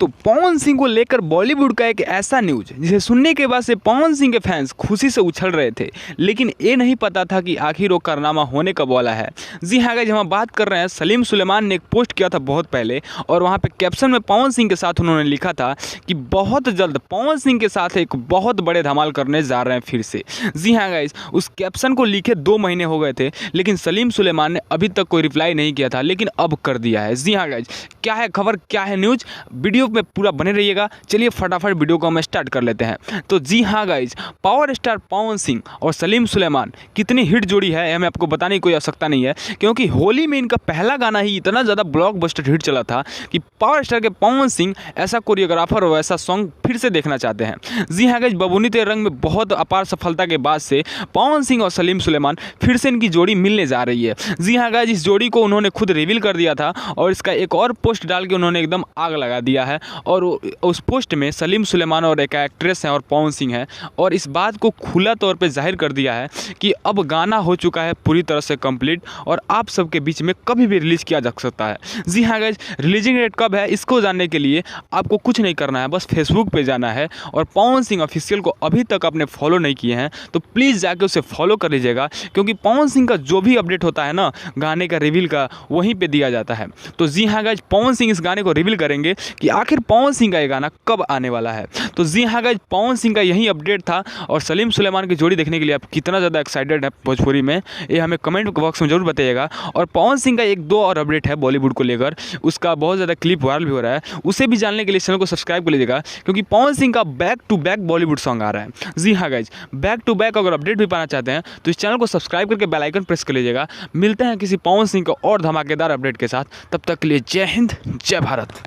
तो पवन सिंह को लेकर बॉलीवुड का एक ऐसा न्यूज जिसे सुनने के बाद से पवन सिंह के फैंस खुशी से उछल रहे थे, लेकिन ये नहीं पता था कि आखिर वो कारनामा होने कब वाला है। जी हाँ गाइस, हम बात कर रहे हैं सलीम सुलेमान ने एक पोस्ट किया था बहुत पहले, और वहाँ पे कैप्शन में पवन सिंह के साथ उन्होंने लिखा था कि बहुत जल्द पवन सिंह के साथ एक बहुत बड़े धमाल करने जा रहे हैं फिर से। जी हाँ गाइस, उस कैप्शन को लिखे 2 महीने हो गए थे, लेकिन सलीम सुलेमान ने अभी तक कोई रिप्लाई नहीं किया था, लेकिन अब कर दिया है। जी हाँ गाइस, क्या है खबर, क्या है न्यूज, वीडियो में पूरा बने रहिएगा। चलिए फटाफट वीडियो को हम स्टार्ट कर लेते हैं। तो जी हाँ guys, power star Pawan Singh और सलीम सुलेमान कितनी हिट जोड़ी है हमें आपको बताने की कोई आवश्यकता नहीं है, क्योंकि होली में इनका पहला गाना ही इतना ज़्यादा ब्लॉकबस्टर हिट चला था कि पावर स्टार के पवन सिंह ऐसा कोरियोग्राफर और ऐसा सॉन्ग फिर से देखना चाहते हैं। जी हाँ गाइस, बबूनी तेरे रंग में बहुत अपार सफलता के बाद से पवन सिंह और सलीम सुलेमान फिर से इनकी जोड़ी मिलने जा रही है। जी हाँ गाइस, इस जोड़ी को उन्होंने खुद रिवील कर दिया था और इसका एक और पोस्ट डाल के उन्होंने एकदम आग लगा दिया है। और उस पोस्ट में सलीम सुलेमान और एक एक्ट्रेस हैं और पवन सिंह हैं, और इस बात को खुला तौर पे जाहिर कर दिया है कि अब गाना हो चुका है पूरी तरह से कंप्लीट और आप सबके बीच में कभी भी रिलीज़ किया जा सकता है। जी हाँ गाइस, रिलीजिंग डेट कब है इसको जानने के लिए आपको कुछ नहीं करना है, बस फेसबुक पे जाना है और पवन सिंह ऑफिशियल को अभी तक आपने फॉलो नहीं किए हैं तो प्लीज़ जाके उसे फॉलो कर लीजिएगा, क्योंकि पवन सिंह का जो भी अपडेट होता है ना गाने का रिवील का, वहीं पे दिया जाता है। तो जी हाँ गाइस, पवन सिंह इस गाने को रिवील करेंगे कि आखिर पवन सिंह का ये गाना कब आने वाला है। तो जी हाँ गाइस, पवन सिंह का यही अपडेट था, और सलीम सुलेमान की जोड़ी देखने के लिए आप कितना ज़्यादा एक्साइटेड है भोजपुरी में, ये हमें कमेंट बॉक्स में जरूर बताइएगा। और पवन सिंह का 1-2 और अपडेट है बॉलीवुड को लेकर, उसका बहुत ज़्यादा क्लिप वायरल भी हो रहा है, उसे भी जानने के लिए चैनल को सब्सक्राइब कर लीजिएगा, क्योंकि पवन सिंह का back to back Bollywood song आ रहा है। जी हाँ गाइस, बैक टू बैक अगर अपडेट भी पाना चाहते हैं तो इस चैनल को सब्सक्राइब करके बेल आइकन प्रेस कर लीजिएगा। मिलते हैं किसी पवन सिंह को और धमाकेदार अपडेट के साथ, तब तक के लिए जय हिंद, जय भारत।